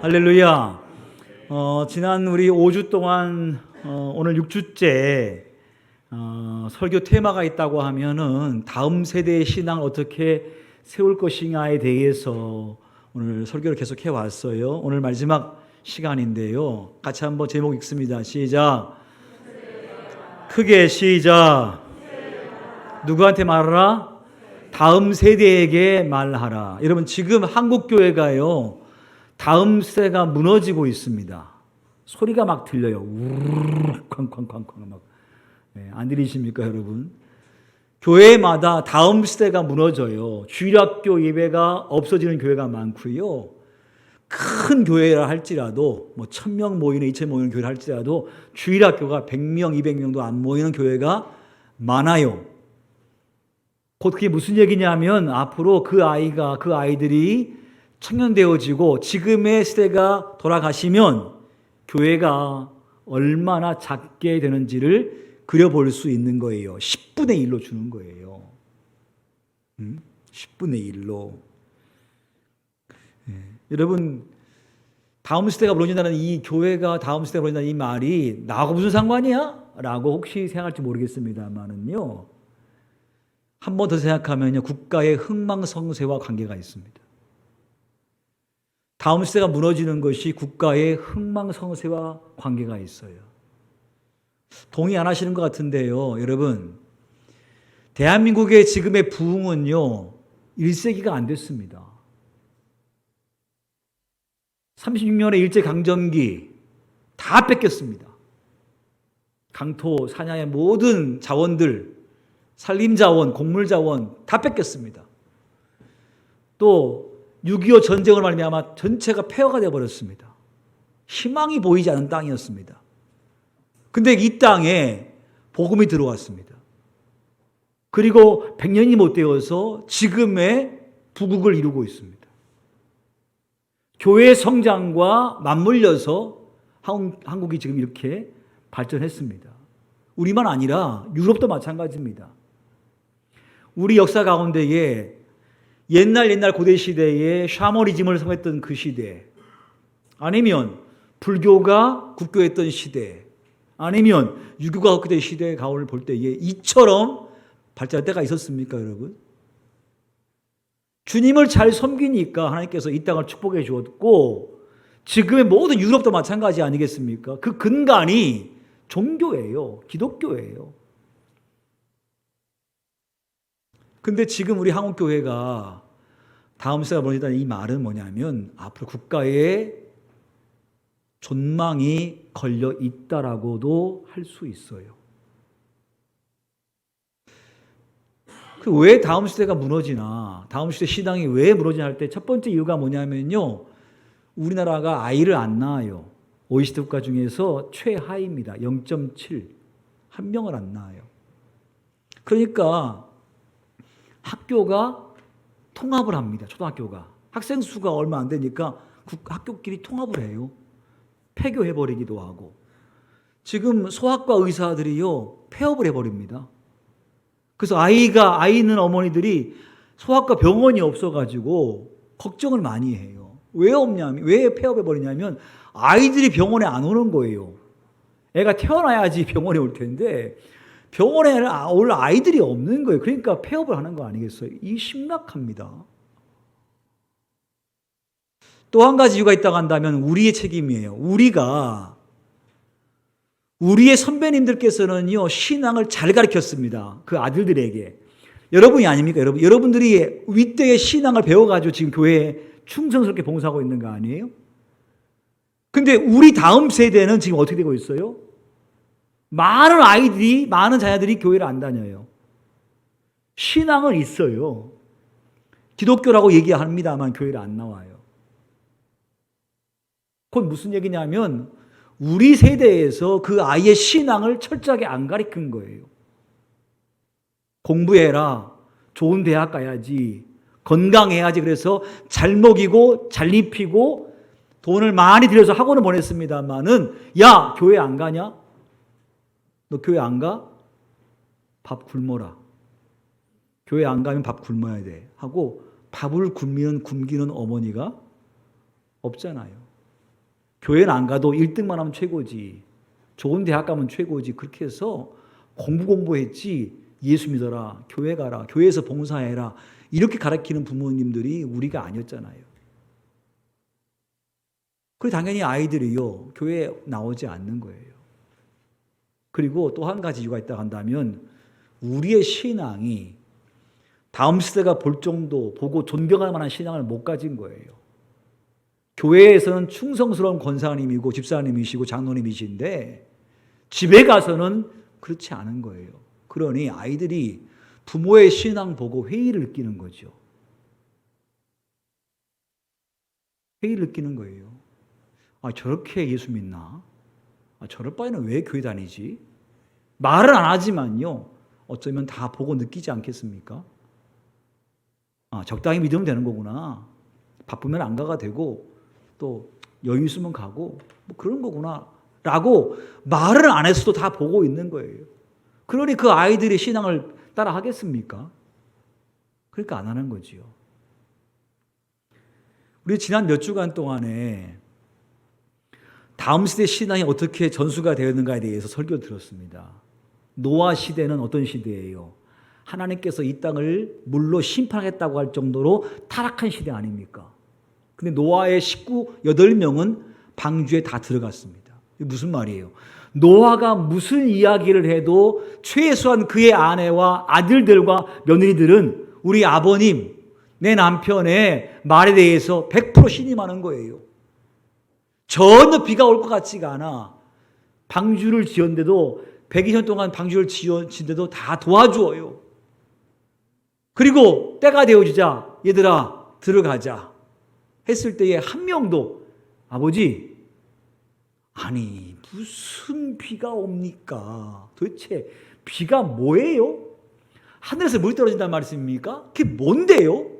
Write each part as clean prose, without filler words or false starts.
할렐루야. 지난 우리 5주 동안 오늘 6주째 설교 테마가 있다고 하면은 다음 세대의 신앙을 어떻게 세울 것이냐에 대해서 오늘 설교를 계속 해왔어요. 오늘 마지막 시간인데요. 같이 한번 제목 읽습니다. 시작. 크게 시작. 누구한테 말하라? 다음 세대에게 말하라. 여러분, 지금 한국교회가요, 다음 세대가 무너지고 있습니다. 소리가 막 들려요. 우르르 쾅쾅쾅쾅 막. 안 들리십니까, 여러분? 교회마다 다음 세대가 무너져요. 주일학교 예배가 없어지는 교회가 많고요. 큰 교회라 할지라도 1000명 모이는 2000명 모이는 교회를 할지라도 주일학교가 100명, 200명도 안 모이는 교회가 많아요. 곧 그게 무슨 얘기냐면 앞으로 그 아이들이 청년되어지고 지금의 시대가 돌아가시면 교회가 얼마나 작게 되는지를 그려볼 수 있는 거예요. 10분의 1로 주는 거예요. 10분의 1로. 여러분, 다음 시대가 무너진다는 이 교회가 다음 시대가 무너진다는 이 말이 나하고 무슨 상관이야? 라고 혹시 생각할지 모르겠습니다만은요. 한 번 더 생각하면요. 국가의 흥망성쇠와 관계가 있습니다. 다음 시대가 무너지는 것이 국가의 흥망성쇠와 관계가 있어요. 동의 안 하시는 것 같은데요. 여러분, 대한민국의 지금의 부흥은요. 1세기가 안 됐습니다. 36년의 일제강점기 다 뺏겼습니다. 강토, 산야의 모든 자원들, 산림자원, 곡물자원 다 뺏겼습니다. 또 6.25 전쟁을 말미암아 전체가 폐허가 되어버렸습니다. 희망이 보이지 않는 땅이었습니다. 근데 이 땅에 복음이 들어왔습니다. 그리고 100년이 못 되어서 지금의 부국을 이루고 있습니다. 교회 성장과 맞물려서 한국이 지금 이렇게 발전했습니다. 우리만 아니라 유럽도 마찬가지입니다. 우리 역사 가운데에 옛날 고대 시대에 샤머니즘을 성했던 그 시대, 아니면 불교가 국교했던 시대, 아니면 유교가 국교된 시대의 가운을 볼 때에 이처럼 발전할 때가 있었습니까, 여러분? 주님을 잘 섬기니까 하나님께서 이 땅을 축복해 주었고, 지금의 모든 유럽도 마찬가지 아니겠습니까? 그 근간이 종교예요. 기독교예요. 근데 지금 우리 한국교회가 다음 세대가 무너진다는 이 말은 뭐냐면 앞으로 국가의 존망이 걸려 있다라고도 할 수 있어요. 왜 다음 시대가 무너지나, 다음 시대 신앙이 왜 무너지나 할 때 첫 번째 이유가 뭐냐면요. 우리나라가 아이를 안 낳아요. OECD 국가 중에서 최하입니다. 0.7. 한 명을 안 낳아요. 그러니까 학교가 통합을 합니다. 초등학교가. 학생 수가 얼마 안 되니까 학교끼리 통합을 해요. 폐교해버리기도 하고. 지금 소아과 의사들이요, 폐업을 해버립니다. 그래서 아이 있는 어머니들이 소아과 병원이 없어가지고 걱정을 많이 해요. 왜 없냐면, 왜 폐업해버리냐면 아이들이 병원에 안 오는 거예요. 애가 태어나야지 병원에 올 텐데 병원에 올 아이들이 없는 거예요. 그러니까 폐업을 하는 거 아니겠어요? 이 심각합니다. 또 한 가지 이유가 있다고 한다면 우리의 책임이에요. 우리의 선배님들께서는요, 신앙을 잘 가르쳤습니다. 그 아들들에게. 여러분이 아닙니까? 여러분들이 윗대의 신앙을 배워가지고 지금 교회에 충성스럽게 봉사하고 있는 거 아니에요? 근데 우리 다음 세대는 지금 어떻게 되고 있어요? 많은 자녀들이 교회를 안 다녀요. 신앙은 있어요. 기독교라고 얘기합니다만 교회를 안 나와요. 그건 무슨 얘기냐면 우리 세대에서 그 아이의 신앙을 철저하게 안 가르친 거예요. 공부해라. 좋은 대학 가야지. 건강해야지. 그래서 잘 먹이고 잘 입히고 돈을 많이 들여서 학원을 보냈습니다만은 야, 교회 안 가냐? 너 교회 안 가? 밥 굶어라. 교회 안 가면 밥 굶어야 돼. 하고 밥을 굶기는 어머니가 없잖아요. 교회는 안 가도 1등만 하면 최고지. 좋은 대학 가면 최고지. 그렇게 해서 공부했지. 예수 믿어라. 교회 가라. 교회에서 봉사해라. 이렇게 가르치는 부모님들이 우리가 아니었잖아요. 그리고 당연히 아이들이요. 교회에 나오지 않는 거예요. 그리고 또 한 가지 이유가 있다고 한다면 우리의 신앙이 다음 시대가 볼 정도 보고 존경할 만한 신앙을 못 가진 거예요. 교회에서는 충성스러운 권사님이고 집사님이시고 장로님이신데 집에 가서는 그렇지 않은 거예요. 그러니 아이들이 부모의 신앙 보고 회의를 느끼는 거죠. 회의를 느끼는 거예요. 저렇게 예수 믿나? 저럴 바에는 왜 교회 다니지? 말은 안 하지만요. 어쩌면 다 보고 느끼지 않겠습니까? 적당히 믿으면 되는 거구나. 바쁘면 안 가가 되고 또 여유 있으면 가고 뭐 그런 거구나 라고 말을 안 했어도 다 보고 있는 거예요. 그러니 그 아이들의 신앙을 따라 하겠습니까? 그러니까 안 하는 거지요. 우리 지난 몇 주간 동안에 다음 시대 신앙이 어떻게 전수가 되었는가에 대해서 설교를 들었습니다. 노아 시대는 어떤 시대예요? 하나님께서 이 땅을 물로 심판하겠다고 할 정도로 타락한 시대 아닙니까? 근데 노아의 식구 8명은 방주에 다 들어갔습니다. 이게 무슨 말이에요? 노아가 무슨 이야기를 해도 최소한 그의 아내와 아들들과 며느리들은 우리 아버님, 내 남편의 말에 대해서 100% 신임하는 거예요. 전혀 비가 올 것 같지가 않아. 방주를 지었는데도 120년 동안 방주를 지었는데도 다 도와주어요. 그리고 때가 되어지자 얘들아 들어가자 했을 때에 한 명도 아버지 아니 무슨 비가 옵니까? 도대체 비가 뭐예요? 하늘에서 물이 떨어진다는 말씀입니까? 그게 뭔데요?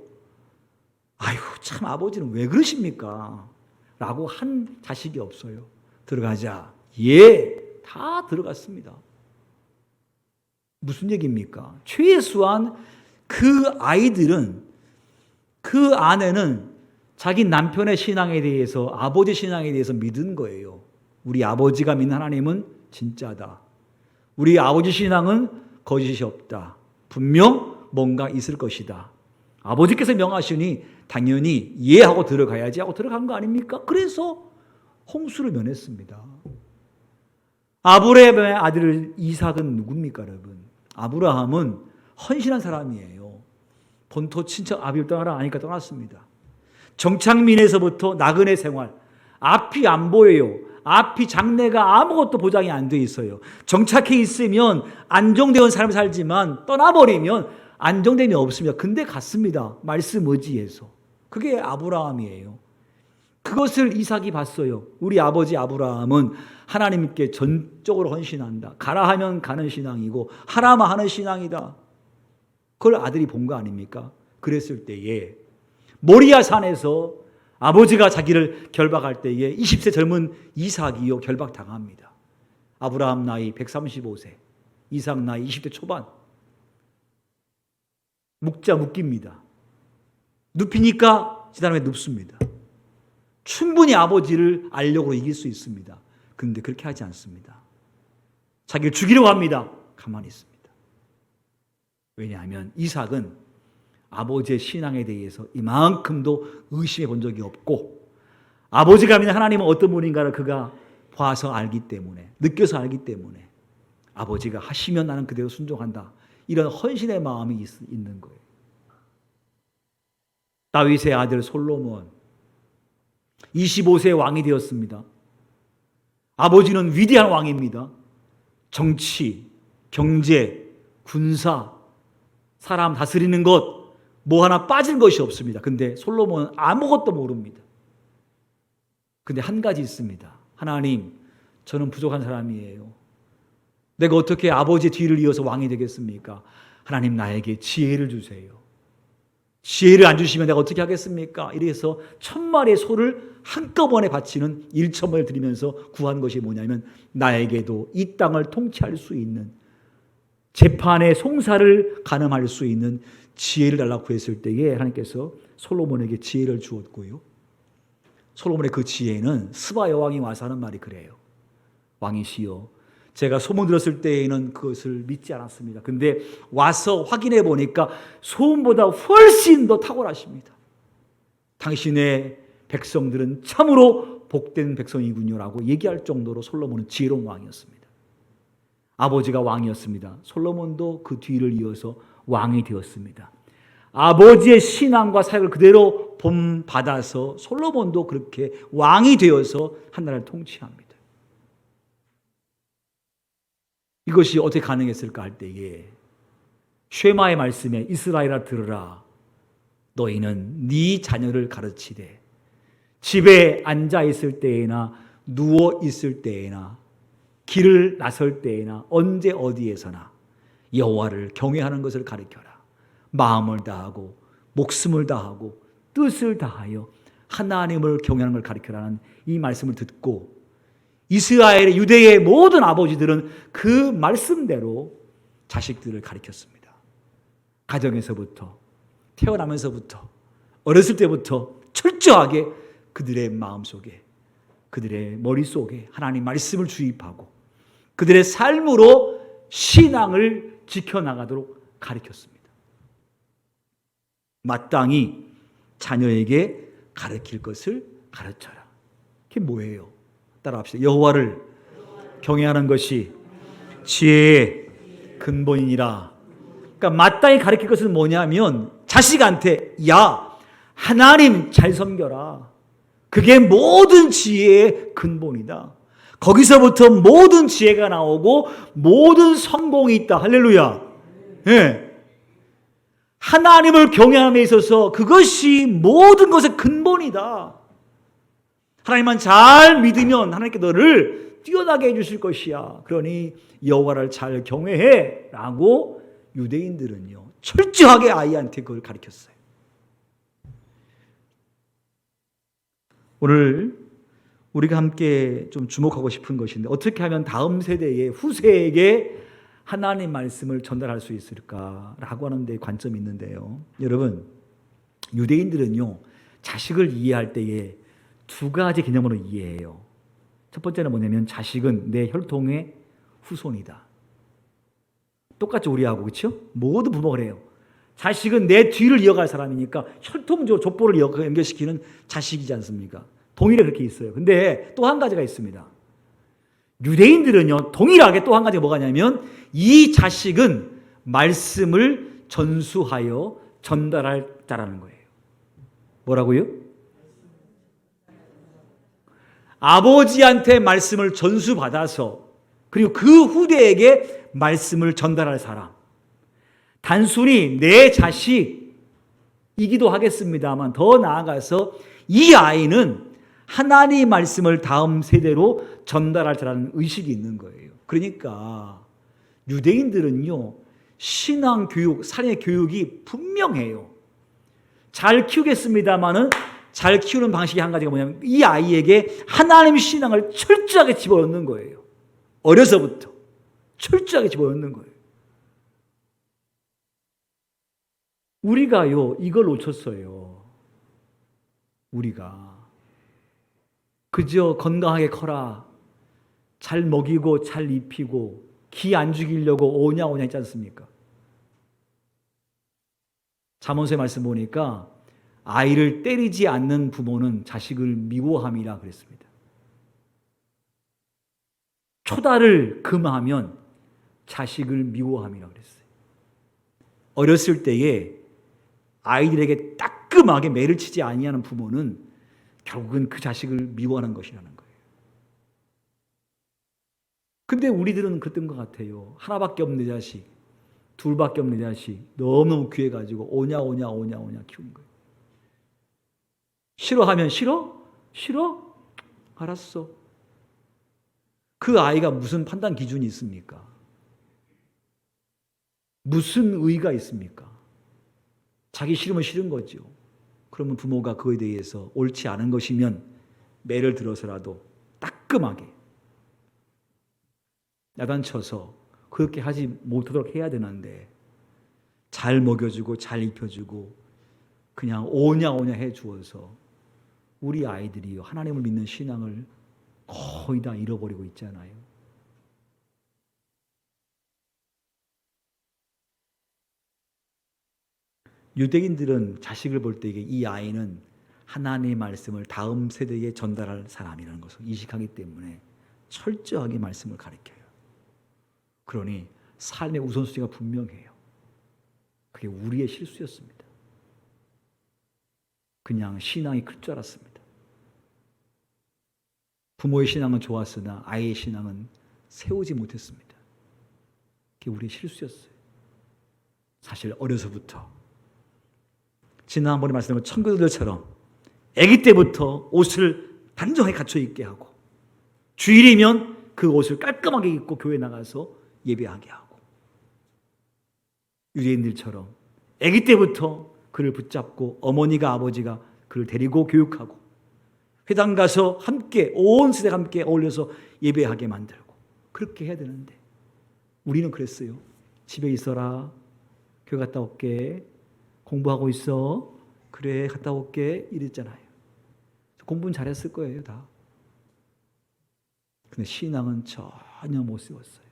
아유 참 아버지는 왜 그러십니까? 라고 한 자식이 없어요. 들어가자. 예, 다 들어갔습니다. 무슨 얘기입니까? 최소한 그 아이들은 그 아내는 자기 남편의 신앙에 대해서 아버지 신앙에 대해서 믿은 거예요. 우리 아버지가 믿는 하나님은 진짜다. 우리 아버지 신앙은 거짓이 없다. 분명 뭔가 있을 것이다. 아버지께서 명하시니 당연히 예 하고 들어가야지 하고 들어간 거 아닙니까? 그래서 홍수를 면했습니다. 아브라함의 아들 이삭은 누굽니까 여러분? 아브라함은 헌신한 사람이에요. 본토 친척 아비를 떠나라 하니까 떠났습니다. 정착민에서부터 나그네 생활. 앞이 안 보여요. 앞이 장래가 아무것도 보장이 안 돼 있어요. 정착해 있으면 안정되어 삶을 살지만 떠나버리면 안정됨이 없습니다. 근데 갔습니다. 말씀 의지해서. 그게 아브라함이에요. 그것을 이삭이 봤어요. 우리 아버지 아브라함은 하나님께 전적으로 헌신한다. 가라 하면 가는 신앙이고 하라마 하는 신앙이다. 그걸 아들이 본 거 아닙니까? 그랬을 때에 모리아 산에서 아버지가 자기를 결박할 때에 20세 젊은 이삭이요 결박당합니다. 아브라함 나이 135세, 이삭 나이 20대 초반. 묶입니다. 눕히니까 지난해 눕습니다. 충분히 아버지를 알력으로 이길 수 있습니다. 그런데 그렇게 하지 않습니다. 자기를 죽이려고 합니다. 가만히 있습니다. 왜냐하면 이삭은 아버지의 신앙에 대해서 이만큼도 의심해 본 적이 없고 아버지가 믿는 하나님은 어떤 분인가를 그가 봐서 알기 때문에 느껴서 알기 때문에 아버지가 하시면 나는 그대로 순종한다. 이런 헌신의 마음이 있는 거예요. 다윗의 아들 솔로몬 25세 왕이 되었습니다. 아버지는 위대한 왕입니다. 정치, 경제, 군사, 사람 다스리는 것 뭐 하나 빠진 것이 없습니다. 근데 솔로몬은 아무것도 모릅니다. 근데 한 가지 있습니다. 하나님, 저는 부족한 사람이에요. 내가 어떻게 아버지의 뒤를 이어서 왕이 되겠습니까? 하나님 나에게 지혜를 주세요. 지혜를 안 주시면 내가 어떻게 하겠습니까? 이래서 1000마리의 소를 한꺼번에 바치는 1,000번을 드리면서 구한 것이 뭐냐면 나에게도 이 땅을 통치할 수 있는 재판의 송사를 가늠할 수 있는 지혜를 달라고 구했을 때에 하나님께서 솔로몬에게 지혜를 주었고요. 솔로몬의 그 지혜는 스바 여왕이 와서 하는 말이 그래요. 왕이시여, 제가 소문 들었을 때에는 그것을 믿지 않았습니다. 근데 와서 확인해 보니까 소문보다 훨씬 더 탁월하십니다. 당신의 백성들은 참으로 복된 백성이군요 라고 얘기할 정도로 솔로몬은 지혜로운 왕이었습니다. 아버지가 왕이었습니다. 솔로몬도 그 뒤를 이어서 왕이 되었습니다. 아버지의 신앙과 사역을 그대로 본받아서 솔로몬도 그렇게 왕이 되어서 한 나라를 통치합니다. 이것이 어떻게 가능했을까 할 때에 쉐마의 말씀에 이스라엘아 들으라. 너희는 네 자녀를 가르치되 집에 앉아 있을 때에나 누워 있을 때에나 길을 나설 때에나 언제 어디에서나 여호와를 경외하는 것을 가르쳐라. 마음을 다하고 목숨을 다하고 뜻을 다하여 하나님을 경외하는 걸 가르쳐라는 이 말씀을 듣고 이스라엘의 유대의 모든 아버지들은 그 말씀대로 자식들을 가르쳤습니다. 가정에서부터 태어나면서부터 어렸을 때부터 철저하게 그들의 마음속에 그들의 머릿속에 하나님 말씀을 주입하고 그들의 삶으로 신앙을 지켜나가도록 가르쳤습니다. 마땅히 자녀에게 가르칠 것을 가르쳐라. 그게 뭐예요? 따라합시다. 여호와를 경외하는 것이 지혜의 근본이니라. 그러니까 마땅히 가르칠 것은 뭐냐면 자식한테 야 하나님 잘 섬겨라. 그게 모든 지혜의 근본이다. 거기서부터 모든 지혜가 나오고 모든 성공이 있다. 할렐루야. 예. 하나님을 경외함에 있어서 그것이 모든 것의 근본이다. 하나님만 잘 믿으면 하나님께 너를 뛰어나게 해주실 것이야. 그러니 여호와를 잘 경외해 라고 유대인들은요 철저하게 아이한테 그걸 가르쳤어요. 오늘 우리가 함께 좀 주목하고 싶은 것인데 어떻게 하면 다음 세대의 후세에게 하나님 말씀을 전달할 수 있을까라고 하는 데 관점이 있는데요. 여러분, 유대인들은요 자식을 이해할 때에 두 가지 개념으로 이해해요. 첫 번째는 뭐냐면 자식은 내 혈통의 후손이다. 똑같이 우리하고 그렇죠? 모든 부모가 그래요. 자식은 내 뒤를 이어갈 사람이니까 혈통적 족보를 연결시키는 자식이지 않습니까? 동일하게 그렇게 있어요. 근데 또 한 가지가 있습니다. 유대인들은요 동일하게 또 한 가지가 뭐가냐면 이 자식은 말씀을 전수하여 전달할 자라는 거예요. 뭐라고요? 아버지한테 말씀을 전수받아서 그리고 그 후대에게 말씀을 전달할 사람. 단순히 내 자식이기도 하겠습니다만 더 나아가서 이 아이는 하나님의 말씀을 다음 세대로 전달할 자라는 의식이 있는 거예요. 그러니까 유대인들은요 신앙 교육, 사회 교육이 분명해요. 잘 키우겠습니다마는 잘 키우는 방식이 한 가지가 뭐냐면 이 아이에게 하나님의 신앙을 철저하게 집어넣는 거예요. 어려서부터 철저하게 집어넣는 거예요. 우리가요 이걸 놓쳤어요. 우리가 그저 건강하게 커라, 잘 먹이고 잘 입히고 기 안 죽이려고 오냐 했지 않습니까? 잠언서의 말씀 보니까 아이를 때리지 않는 부모는 자식을 미워함이라 그랬습니다. 초다를 금하면 자식을 미워함이라 그랬어요. 어렸을 때에 아이들에게 따끔하게 매를 치지 아니하는 부모는 결국은 그 자식을 미워하는 것이라는 거예요. 근데 우리들은 그랬던 것 같아요. 하나밖에 없는 내 자식, 둘밖에 없는 내 자식 너무너무 귀해가지고 오냐 키우는 거예요. 싫어하면 싫어? 싫어? 알았어. 그 아이가 무슨 판단 기준이 있습니까? 무슨 의의가 있습니까? 자기 싫으면 싫은 거죠. 그러면 부모가 그거에 대해서 옳지 않은 것이면 매를 들어서라도 따끔하게 야단쳐서 그렇게 하지 못하도록 해야 되는데 잘 먹여주고 잘 입혀주고 그냥 오냐 해주어서 우리 아이들이요, 하나님을 믿는 신앙을 거의 다 잃어버리고 있잖아요. 유대인들은 자식을 볼 때 이 아이는 하나님의 말씀을 다음 세대에 전달할 사람이라는 것을 인식하기 때문에 철저하게 말씀을 가르쳐요. 그러니 삶의 우선순위가 분명해요. 그게 우리의 실수였습니다. 그냥 신앙이 클 줄 알았습니다. 부모의 신앙은 좋았으나 아이의 신앙은 세우지 못했습니다. 그게 우리의 실수였어요. 사실 어려서부터 지난번에 말씀드린 청교도들처럼 아기 때부터 옷을 단정하게 갖춰 입게 하고 주일이면 그 옷을 깔끔하게 입고 교회 나가서 예배하게 하고 유대인들처럼 아기 때부터 그를 붙잡고 어머니가 아버지가 그를 데리고 교육하고 회당 가서 함께 온 세대가 함께 어울려서 예배하게 만들고 그렇게 해야 되는데 우리는 그랬어요. 집에 있어라. 교회 갔다 올게. 공부하고 있어. 그래 갔다 올게. 이랬잖아요. 공부는 잘했을 거예요. 다. 근데 신앙은 전혀 못 세웠어요.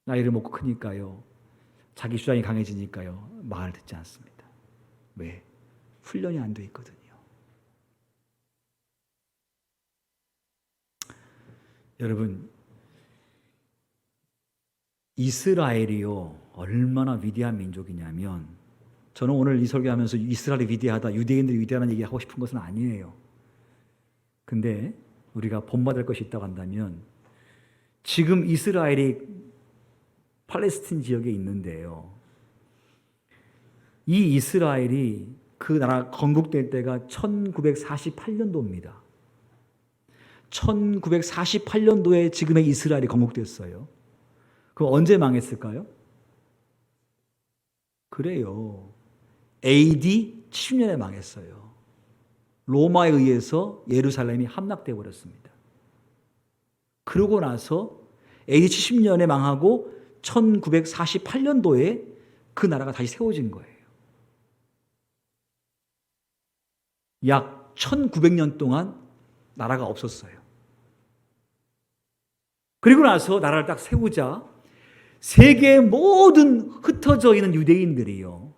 나이를 먹고 크니까요. 자기 주장이 강해지니까요. 말을 듣지 않습니다. 왜? 훈련이 안 돼 있거든요. 여러분, 이스라엘이요 얼마나 위대한 민족이냐면 저는 오늘 이 설교하면서 이스라엘이 위대하다, 유대인들이 위대하다는 얘기 하고 싶은 것은 아니에요. 근데 우리가 본받을 것이 있다고 한다면 지금 이스라엘이 팔레스틴 지역에 있는데요. 이 이스라엘이 그 나라 건국될 때가 1948년도입니다. 1948년도에 지금의 이스라엘이 건국됐어요. 그럼 언제 망했을까요? 그래요. AD 70년에 망했어요. 로마에 의해서 예루살렘이 함락되어 버렸습니다. 그러고 나서 AD 70년에 망하고 1948년도에 그 나라가 다시 세워진 거예요. 약 1900년 동안 나라가 없었어요. 그리고 나서 나라를 딱 세우자 세계의 모든 흩어져 있는 유대인들이요.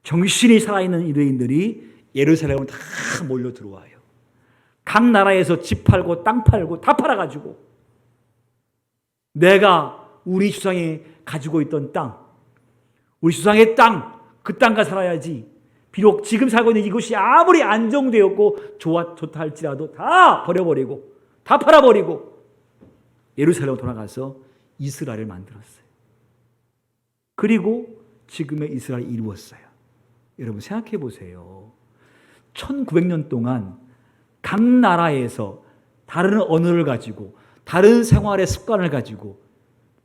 정신이 살아있는 유대인들이 예루살렘으로 다 몰려 들어와요. 각 나라에서 집 팔고 땅 팔고 다 팔아가지고 내가 우리 주상이 가지고 있던 땅, 우리 주상의 땅, 그 땅과 살아야지. 비록 지금 살고 있는 이곳이 아무리 안정되었고 좋다 할지라도 다 버려버리고 다 팔아버리고 예루살렘으로 돌아가서 이스라엘을 만들었어요. 그리고 지금의 이스라엘이 이루었어요. 여러분 생각해 보세요. 1900년 동안 각 나라에서 다른 언어를 가지고 다른 생활의 습관을 가지고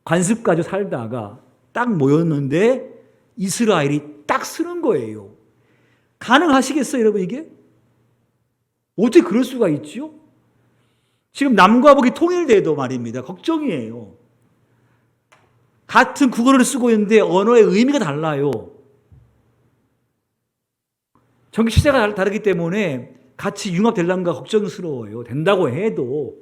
관습 가지고 살다가 딱 모였는데 이스라엘이 딱 쓰는 거예요. 가능하시겠어요, 여러분 이게? 어떻게 그럴 수가 있지요? 지금 남과 북이 통일돼도 말입니다. 걱정이에요. 같은 국어를 쓰고 있는데 언어의 의미가 달라요. 정치 시대가 다르기 때문에 같이 융합될란가 걱정스러워요. 된다고 해도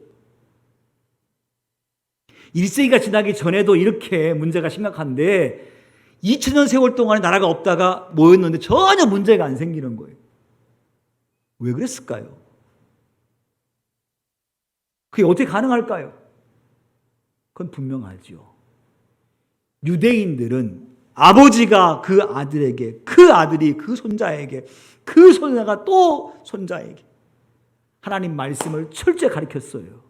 1세기가 지나기 전에도 이렇게 문제가 심각한데 2000년 세월 동안에 나라가 없다가 모였는데 전혀 문제가 안 생기는 거예요. 왜 그랬을까요? 그게 어떻게 가능할까요? 그건 분명하죠. 유대인들은 아버지가 그 아들에게, 그 아들이 그 손자에게, 그 손자가 또 손자에게 하나님 말씀을 철저히 가르쳤어요.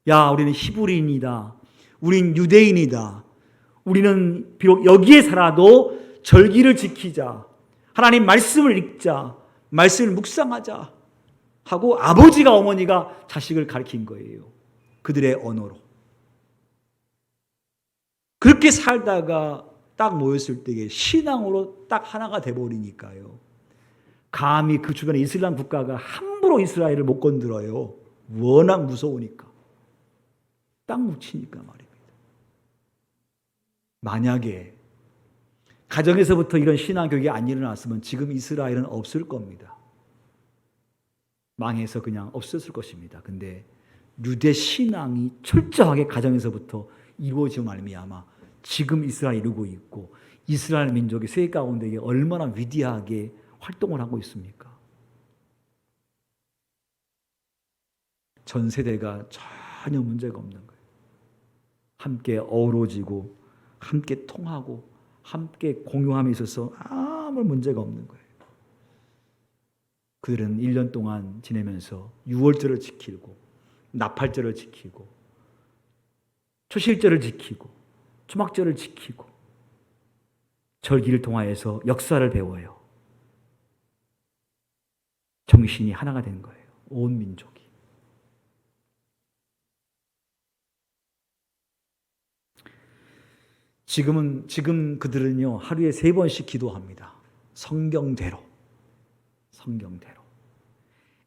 야, 우리는 히브리인이다. 우린 유대인이다. 우리는 비록 여기에 살아도 절기를 지키자. 하나님 말씀을 읽자. 말씀을 묵상하자. 하고 아버지가 어머니가 자식을 가르친 거예요. 그들의 언어로. 그렇게 살다가 딱 모였을 때에 신앙으로 딱 하나가 돼버리니까요. 감히 그 주변에 이슬람 국가가 함부로 이스라엘을 못 건드려요. 워낙 무서우니까. 딱 묻히니까 말입니다. 만약에 가정에서부터 이런 신앙 교육이 안 일어났으면 지금 이스라엘은 없을 겁니다. 망해서 그냥 없었을 것입니다. 근데 유대 신앙이 철저하게 가정에서부터 이루어지고 말미암아 지금 이스라엘 이루고 있고 이스라엘 민족이 세계 가운데 이게 얼마나 위대하게 활동을 하고 있습니까? 전 세대가 전혀 문제가 없는 거예요. 함께 어우러지고 함께 통하고 함께 공유함에 있어서 아무 문제가 없는 거예요. 그들은 1년 동안 지내면서 유월절을 지키고 나팔절을 지키고 초실절을 지키고 초막절을 지키고 절기를 통하여서 역사를 배워요. 정신이 하나가 된 거예요. 온 민족이. 지금 그들은요, 하루에 3번씩 기도합니다. 성경대로.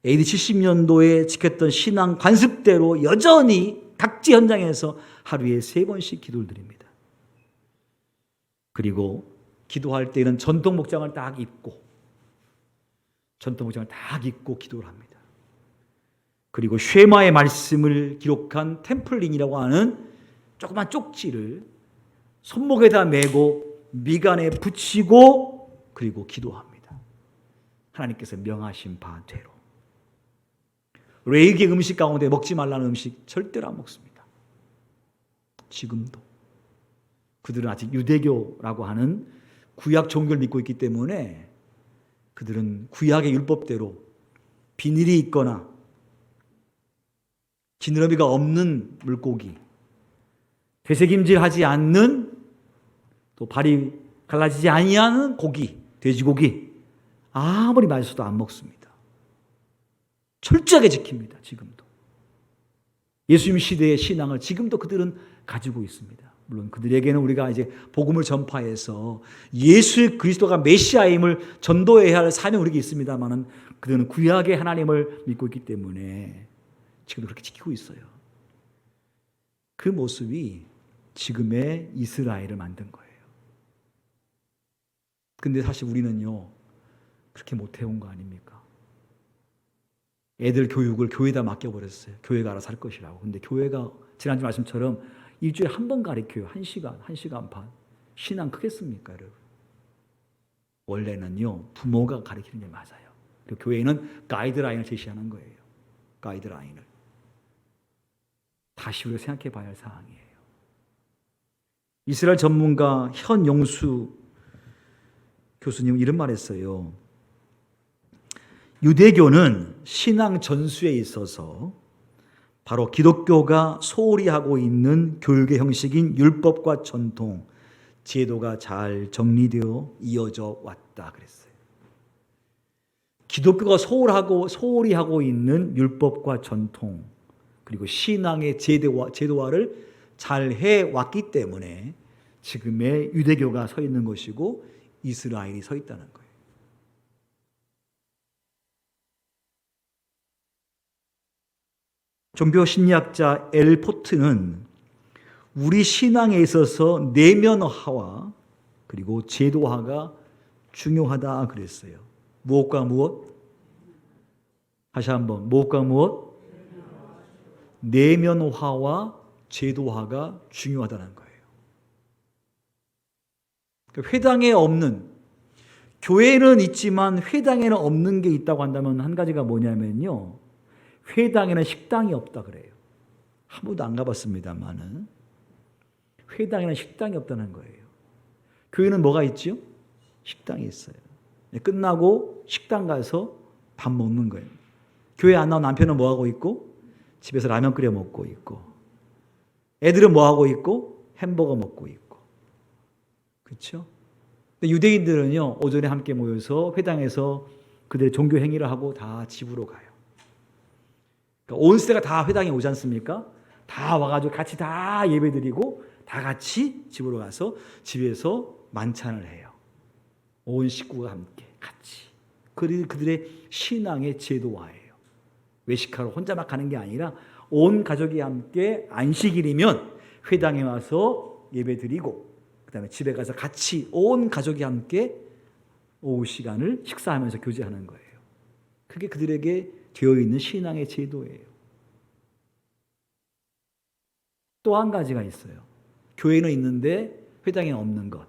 AD 70년도에 지켰던 신앙 관습대로 여전히 각지 현장에서 하루에 3번씩 기도를 드립니다. 그리고 기도할 때는 전통 복장을 딱 입고 기도를 합니다. 그리고 쉐마의 말씀을 기록한 템플린이라고 하는 조그만 쪽지를 손목에다 메고 미간에 붙이고 그리고 기도합니다. 하나님께서 명하신 바대로. 레이기 음식 가운데 먹지 말라는 음식 절대로 안 먹습니다. 지금도. 그들은 아직 유대교라고 하는 구약 종교를 믿고 있기 때문에 그들은 구약의 율법대로 비닐이 있거나 지느러미가 없는 물고기, 되새김질하지 않는 또 발이 갈라지지 아니하는 고기, 돼지고기 아무리 맛있어도 안 먹습니다. 철저하게 지킵니다. 지금도. 예수님 시대의 신앙을 지금도 그들은 가지고 있습니다. 물론 그들에게는 우리가 이제 복음을 전파해서 예수 그리스도가 메시아임을 전도해야 할 사명이 우리에게 있습니다만은 그들은 구약의 하나님을 믿고 있기 때문에 지금도 그렇게 지키고 있어요. 그 모습이 지금의 이스라엘을 만든 거예요. 근데 사실 우리는요, 그렇게 못 해온 거 아닙니까? 애들 교육을 교회에다 맡겨버렸어요. 교회가 알아서 할 것이라고. 근데 교회가 지난주 말씀처럼 일주일에 한 번 가르쳐요. 1시간 반. 신앙 크겠습니까, 여러분? 원래는요, 부모가 가르치는 게 맞아요. 그리고 교회는 가이드라인을 제시하는 거예요. 가이드라인을. 다시 우리가 생각해 봐야 할 사항이에요. 이스라엘 전문가 현용수 교수님은 이런 말 했어요. 유대교는 신앙 전수에 있어서 바로 기독교가 소홀히 하고 있는 교육의 형식인 율법과 전통, 제도가 잘 정리되어 이어져 왔다 그랬어요. 기독교가 소홀히 하고 있는 율법과 전통, 그리고 신앙의 제도화를 잘 해왔기 때문에 지금의 유대교가 서 있는 것이고 이스라엘이 서 있다는 거예요. 종교 심리학자 엘 포트는 우리 신앙에 있어서 내면화와 그리고 제도화가 중요하다 그랬어요. 무엇과 무엇? 다시 한번 무엇과 무엇? 내면화와 제도화가 중요하다는 거예요. 회당에 없는, 교회는 있지만 회당에는 없는 게 있다고 한다면 한 가지가 뭐냐면요, 회당에는 식당이 없다 그래요. 한 번도 안 가봤습니다만은 회당에는 식당이 없다는 거예요. 교회는 뭐가 있죠? 식당이 있어요. 끝나고 식당 가서 밥 먹는 거예요. 교회 안 나온 남편은 뭐 하고 있고? 집에서 라면 끓여 먹고 있고, 애들은 뭐 하고 있고? 햄버거 먹고 있고. 그렇죠? 근데 유대인들은요, 오전에 함께 모여서 회당에서 그들의 종교 행위를 하고 다 집으로 가요. 그러니까 온 세대가 다 회당에 오지 않습니까? 다 와가지고 같이 다 예배드리고 다 같이 집으로 가서 집에서 만찬을 해요. 온 식구가 함께 같이. 그들의 신앙의 제도화예요. 외식하러 혼자만 가는 게 아니라 온 가족이 함께 안식일이면 회당에 와서 예배드리고 그다음에 집에 가서 같이 온 가족이 함께 오후 시간을 식사하면서 교제하는 거예요. 그게 그들에게 되어 있는 신앙의 제도예요. 또 한 가지가 있어요. 교회는 있는데 회당에 없는 것.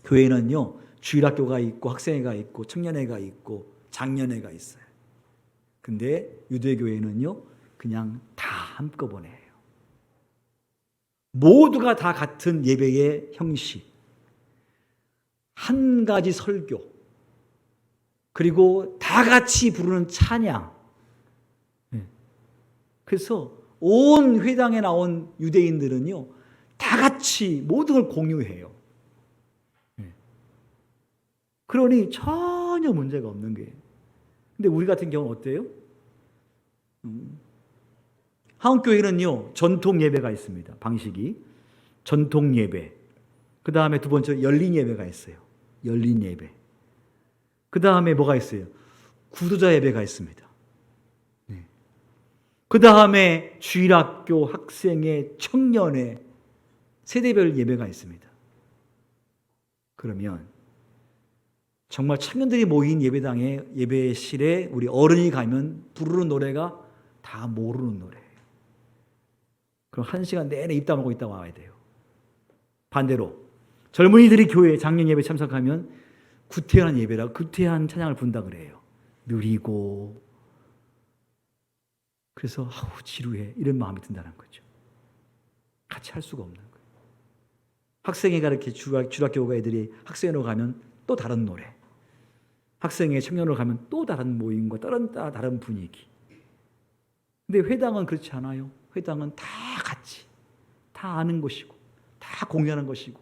교회는요, 주일학교가 있고 학생회가 있고 청년회가 있고 장년회가 있어요. 근데 유대교회는요, 그냥 다 한꺼번에 해요. 모두가 다 같은 예배의 형식, 한 가지 설교, 그리고 다 같이 부르는 찬양. 그래서 온 회당에 나온 유대인들은요, 다 같이 모든 걸 공유해요. 그러니 전혀 문제가 없는 거예요. 근데 우리 같은 경우는 어때요? 한국교회는요, 전통 예배가 있습니다. 방식이. 전통 예배. 그 다음에 두 번째 열린 예배가 있어요. 열린 예배. 그 다음에 뭐가 있어요? 구도자 예배가 있습니다. 네. 그 다음에 주일학교, 학생회, 청년회, 세대별 예배가 있습니다. 그러면 정말 청년들이 모인 예배당에, 예배실에 우리 어른이 가면 부르는 노래가 다 모르는 노래예요. 그럼 1시간 내내 입 다물고 있다 와야 돼요. 반대로 젊은이들이 교회 장년 예배 참석하면 구태한 예배라, 구태한 찬양을 부른다 그래요. 느리고. 그래서 아우 지루해 이런 마음이 든다는 거죠. 같이 할 수가 없는 거예요. 학생회가 이렇게 주일학교 애들이 학생회로 가면 또 다른 노래, 학생회 청년으로 가면 또 다른 모임과 다른 분위기. 근데 회당은 그렇지 않아요. 회당은 다 같이, 다 아는 것이고, 다 공유하는 것이고,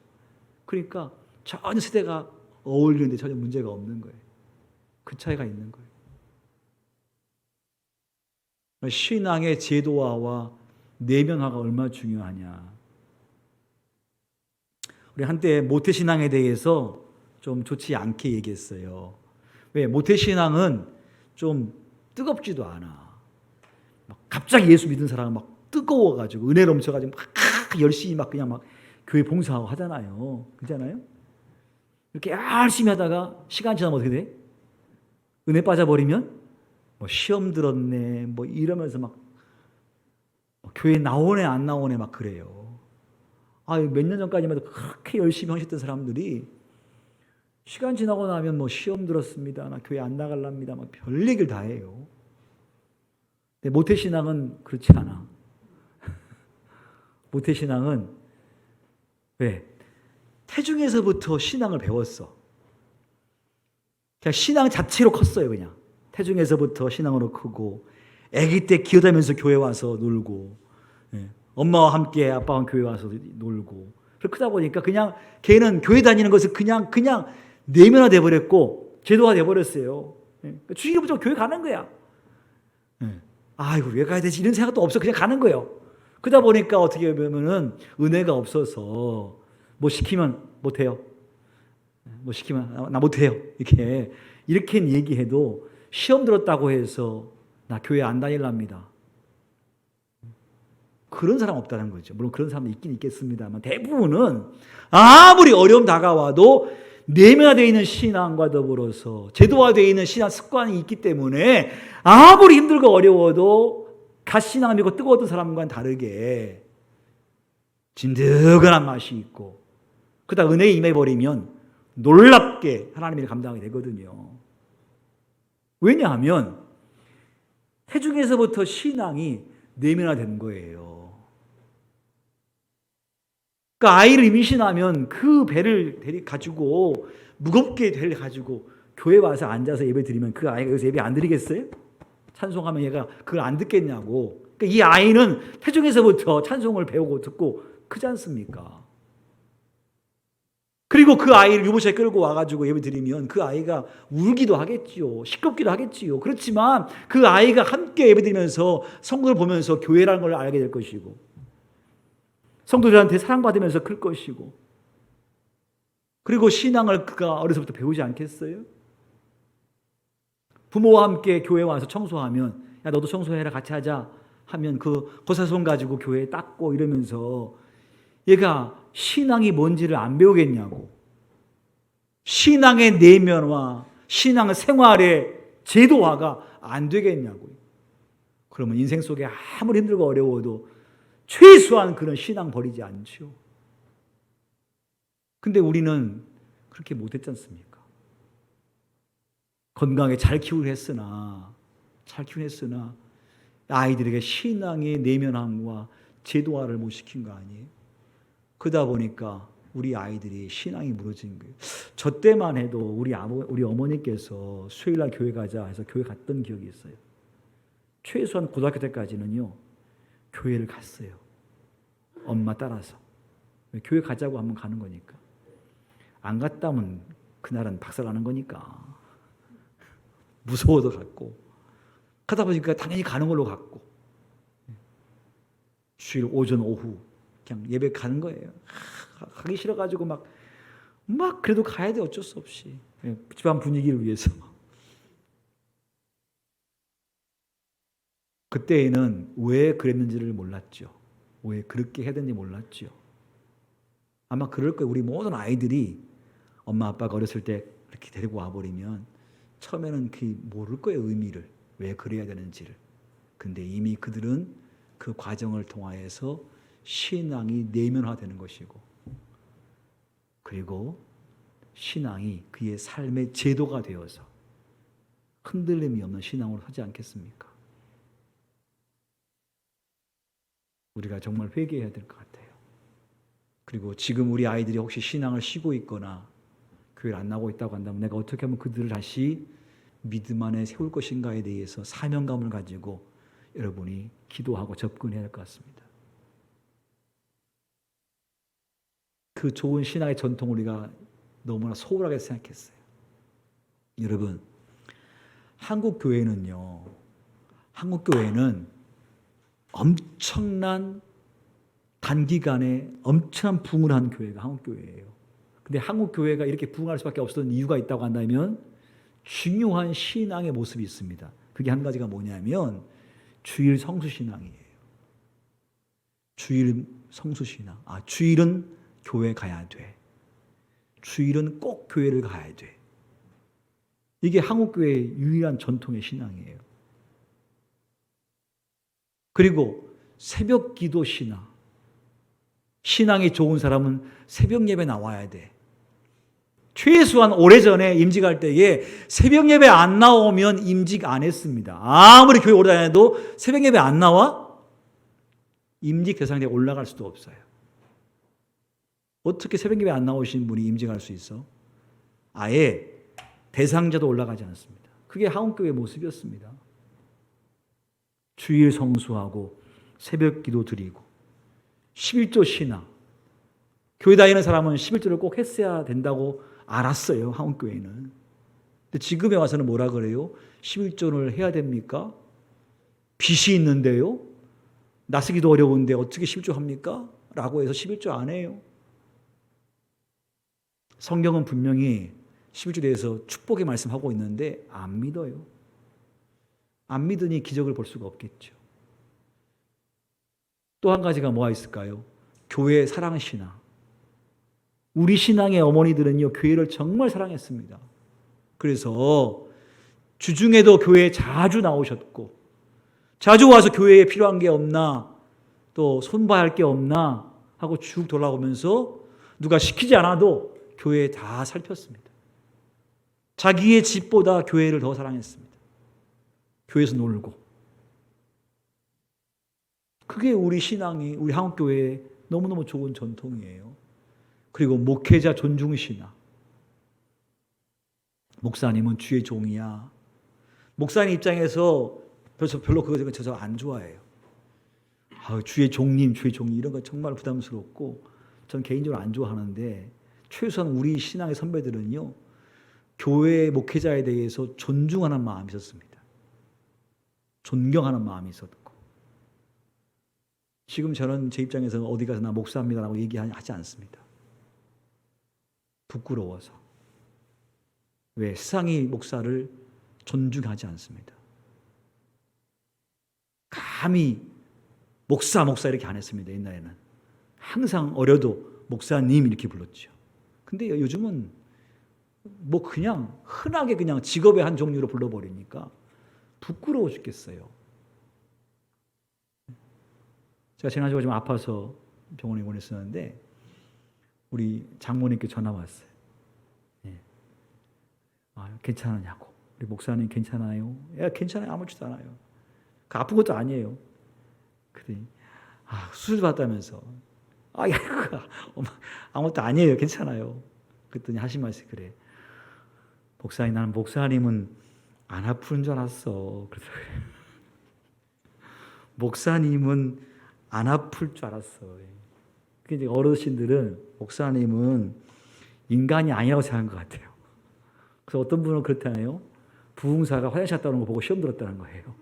그러니까 전혀 세대가 어울리는데 전혀 문제가 없는 거예요. 그 차이가 있는 거예요. 신앙의 제도화와 내면화가 얼마나 중요하냐. 우리 한때 모태신앙에 대해서 좀 좋지 않게 얘기했어요. 왜? 모태신앙은 좀 뜨겁지도 않아. 막 갑자기 예수 믿은 사람은 막 뜨거워가지고 은혜 넘쳐가지고 막 열심히 막 그냥 막 교회 봉사하고 하잖아요. 그렇잖아요? 이렇게 열심히 하다가 시간 지나면 어떻게 돼? 은혜 빠져버리면 뭐 시험 들었네 뭐 이러면서 막 교회 나오네 안 나오네 막 그래요. 몇 년 전까지만 해도 그렇게 열심히 하셨던 사람들이 시간 지나고 나면 뭐 시험 들었습니다. 나 교회 안 나갈랍니다. 막 별 얘기를 다 해요. 근데 모태신앙은 그렇지 않아. 모태신앙은 왜? 태중에서부터 신앙을 배웠어. 그냥 신앙 자체로 컸어요. 그냥 태중에서부터 신앙으로 크고 아기 때 기어다니면서 교회 와서 놀고, 엄마와 함께 아빠와 교회 와서 놀고, 그렇게 크다 보니까 그냥 걔는 교회 다니는 것을 그냥 내면화돼 버렸고 제도화돼 버렸어요. 주일부터 교회 가는 거야. 아이고 왜 가야 되지 이런 생각도 없어. 그냥 가는 거예요. 그러다 보니까 어떻게 보면은 은혜가 없어서 뭐 시키면 못해요. 뭐 시키면 나 못해요. 이렇게 얘기해도 시험 들었다고 해서 나 교회 안 다닐랍니다. 그런 사람 없다는 거죠. 물론 그런 사람도 있긴 있겠습니다만 대부분은 아무리 어려움 다가와도 내면화되어 있는 신앙과 더불어서 제도화되어 있는 신앙 습관이 있기 때문에 아무리 힘들고 어려워도 갓신앙을 믿고 뜨거웠던 사람과는 다르게 진득한 맛이 있고, 그러다 은혜에 임해버리면 놀랍게 하나님의 일을 감당하게 되거든요. 왜냐하면 태중에서부터 신앙이 내면화된 거예요. 그러니까 아이를 임신하면 그 배를 가지고 무겁게 배를 가지고 교회 와서 앉아서 예배 드리면 그 아이가 여기서 예배 안 드리겠어요? 찬송하면 얘가 그걸 안 듣겠냐고. 그러니까 이 아이는 태중에서부터 찬송을 배우고 듣고 크지 않습니까? 그리고 그 아이를 유모차에 끌고 와가지고 예배 드리면 그 아이가 울기도 하겠지요. 시끄럽기도 하겠지요. 그렇지만 그 아이가 함께 예배 드리면서 성도를 보면서 교회라는 걸 알게 될 것이고, 성도들한테 사랑받으면서 클 것이고, 그리고 신앙을 그가 어려서부터 배우지 않겠어요? 부모와 함께 교회에 와서 청소하면 야 너도 청소해라 같이 하자 하면 그 고사손 가지고 교회에 닦고 이러면서 얘가 신앙이 뭔지를 안 배우겠냐고. 신앙의 내면화, 신앙 생활의 제도화가 안 되겠냐고요. 그러면 인생 속에 아무리 힘들고 어려워도 최소한 그런 신앙 버리지 않죠. 근데 우리는 그렇게 못했지 않습니까? 건강에 잘 키우긴 했으나 아이들에게 신앙의 내면함과 제도화를 못 시킨 거 아니에요? 그러다 보니까 우리 아이들이 신앙이 무너진 거예요. 저 때만 해도 우리 어머니께서 수요일날 교회 가자 해서 교회 갔던 기억이 있어요. 최소한 고등학교 때까지는요, 교회를 갔어요. 엄마 따라서. 교회 가자고 하면 가는 거니까. 안 갔다면 그날은 박살나는 거니까. 무서워서 갔고. 가다 보니까 당연히 가는 걸로 갔고. 주일 오전 오후 그냥 예배 가는 거예요. 가기 싫어가지고 막 그래도 가야 돼, 어쩔 수 없이. 집안 분위기를 위해서. 그때에는 왜 그랬는지를 몰랐죠. 왜 그렇게 해야 되는지 몰랐죠. 아마 그럴 거예요. 우리 모든 아이들이 엄마 아빠가 어렸을 때 이렇게 데리고 와버리면 처음에는 모를 거예요, 의미를. 왜 그래야 되는지를. 근데 이미 그들은 그 과정을 통하여서 신앙이 내면화되는 것이고, 그리고 신앙이 그의 삶의 제도가 되어서 흔들림이 없는 신앙으로 서지 않겠습니까? 우리가 정말 회개해야 될 것 같아요. 그리고 지금 우리 아이들이 혹시 신앙을 쉬고 있거나 교회를 안 나오고 있다고 한다면 내가 어떻게 하면 그들을 다시 믿음 안에 세울 것인가에 대해서 사명감을 가지고 여러분이 기도하고 접근해야 할 것 같습니다. 그 좋은 신앙의 전통을 우리가 너무나 소홀하게 생각했어요. 여러분, 한국 교회는 엄청난 단기간에 엄청난 부흥을 한 교회가 한국 교회예요. 근데 한국 교회가 이렇게 부흥할 수밖에 없었던 이유가 있다고 한다면 중요한 신앙의 모습이 있습니다. 그게 한 가지가 뭐냐면 주일 성수신앙이에요. 주일 성수신앙. 주일은 교회 가야 돼. 주일은 꼭 교회를 가야 돼. 이게 한국 교회의 유일한 전통의 신앙이에요. 그리고 새벽 기도 신앙. 신앙이 좋은 사람은 새벽 예배 나와야 돼. 최소한 오래전에 임직할 때에 새벽 예배 안 나오면 임직 안 했습니다. 아무리 교회 오래 다녀도 새벽 예배 안 나와? 임직 대상에 올라갈 수도 없어요. 어떻게 새벽 예배 안 나오신 분이 임직할 수 있어? 아예 대상자도 올라가지 않습니다. 그게 한국교회의 모습이었습니다. 주일 성수하고 새벽 기도 드리고 11조 신앙. 교회 다니는 사람은 11조를 꼭 했어야 된다고 알았어요, 한국교회는. 근데 지금에 와서는 뭐라 그래요? 11조를 해야 됩니까? 빚이 있는데요? 나서기도 어려운데 어떻게 11조 합니까? 라고 해서 11조 안 해요. 성경은 분명히 11조에 대해서 축복의 말씀하고 있는데 안 믿어요. 안 믿으니 기적을 볼 수가 없겠죠. 또 한 가지가 뭐가 있을까요? 교회 사랑 신앙. 우리 신앙의 어머니들은요, 교회를 정말 사랑했습니다. 그래서 주중에도 교회에 자주 나오셨고, 자주 와서 교회에 필요한 게 없나, 또 손봐야 할 게 없나 하고 쭉 돌아오면서 누가 시키지 않아도 교회에 다 살폈습니다. 자기의 집보다 교회를 더 사랑했습니다. 교회에서 놀고. 그게 우리 신앙이, 우리 한국교회의 너무너무 좋은 전통이에요. 그리고 목회자 존중 신앙. 목사님은 주의 종이야. 목사님 입장에서 별로 그거 저 안 좋아해요. 주의 종님, 주의 종이 이런 거 정말 부담스럽고 전 개인적으로 안 좋아하는데 최소한 우리 신앙의 선배들은요, 교회 목회자에 대해서 존중하는 마음이 있었습니다. 존경하는 마음이 있었고, 지금 저는 제 입장에서 어디 가서 나 목사입니다라고 얘기하지 않습니다. 부끄러워서. 왜? 세상이 목사를 존중하지 않습니다. 감히 목사 이렇게 안 했습니다. 옛날에는 항상 어려도 목사님 이렇게 불렀죠. 근데 요즘은 그냥 흔하게 그냥 직업의 한 종류로 불러버리니까 부끄러워 죽겠어요. 제가 지난주에 좀 아파서 병원에 입원했었는데 우리 장모님께 전화 왔어요. 예. 괜찮으냐고. 우리 목사님 괜찮아요? 괜찮아요. 아무렇지도 않아요. 그 아픈 것도 아니에요. 그랬더니 수술 받다면서 아무것도 아니에요. 괜찮아요. 그랬더니 하신 말씀이 그래. 목사님, 나는 목사님은 안 아픈 줄 알았어. 그래서 목사님은 안 아플 줄 알았어. 그게 이제 어르신들은 목사님은 인간이 아니라고 생각한 것 같아요. 그래서 어떤 분은 그렇다네요. 부흥사가 화장실 갔다 오는 거 보고 시험 들었다는 거예요.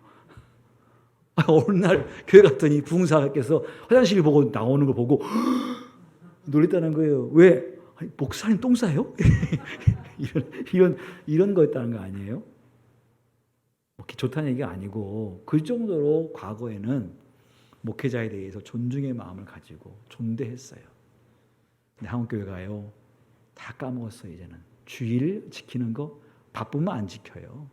어느 날 교회 갔더니 부흥사께서 화장실 보고 나오는 걸 보고 놀랬다는 거예요. 왜? 목사님 똥 싸요? 이런 거였다는 거 아니에요? 좋다는 얘기가 아니고 그 정도로 과거에는 목회자에 대해서 존중의 마음을 가지고 존대했어요. 근데 한국교회가요 다 까먹었어요. 이제는 주일 지키는 거 바쁘면 안 지켜요.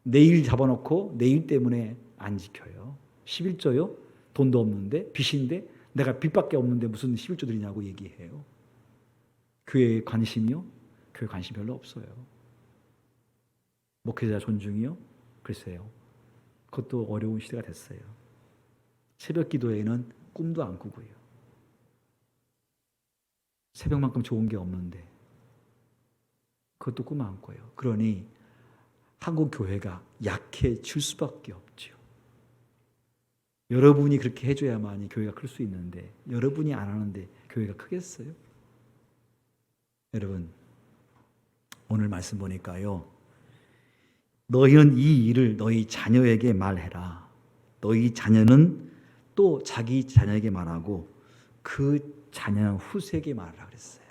내일 잡아놓고 내일 때문에 안 지켜요. 11조요? 돈도 없는데 빚인데 내가 빚밖에 없는데 무슨 11조 드리냐고 얘기해요. 교회에 관심이요? 교회 관심 별로 없어요. 목회자 존중이요? 글쎄요. 그것도 어려운 시대가 됐어요. 새벽 기도에는 꿈도 안 꾸고요. 새벽만큼 좋은 게 없는데 그것도 꿈 안 꿔요. 그러니 한국 교회가 약해질 수밖에 없죠. 여러분이 그렇게 해줘야만이 교회가 클 수 있는데 여러분이 안 하는데 교회가 크겠어요? 여러분 오늘 말씀 보니까요. 너희는 이 일을 너희 자녀에게 말해라. 너희 자녀는 또 자기 자녀에게 말하고 그 자녀는 후세에게 말하라 그랬어요.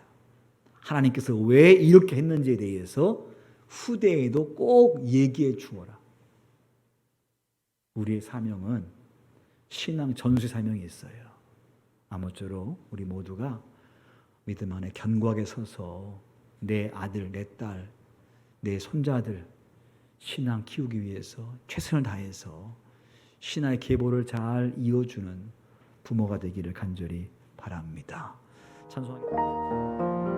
하나님께서 왜 이렇게 했는지에 대해서 후대에도 꼭 얘기해 주어라. 우리의 사명은 신앙 전수의 사명이 있어요. 아무쪼록 우리 모두가 믿음 안에 견고하게 서서 내 아들, 내 딸, 내 손자들 신앙 키우기 위해서 최선을 다해서 신앙의 계보를 잘 이어주는 부모가 되기를 간절히 바랍니다. 찬송하겠습니다.